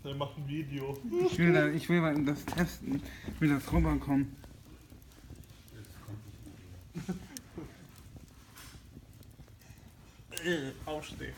Der macht ein Video. Ich will mal das testen, wie das rüberkommt. Aufstehen.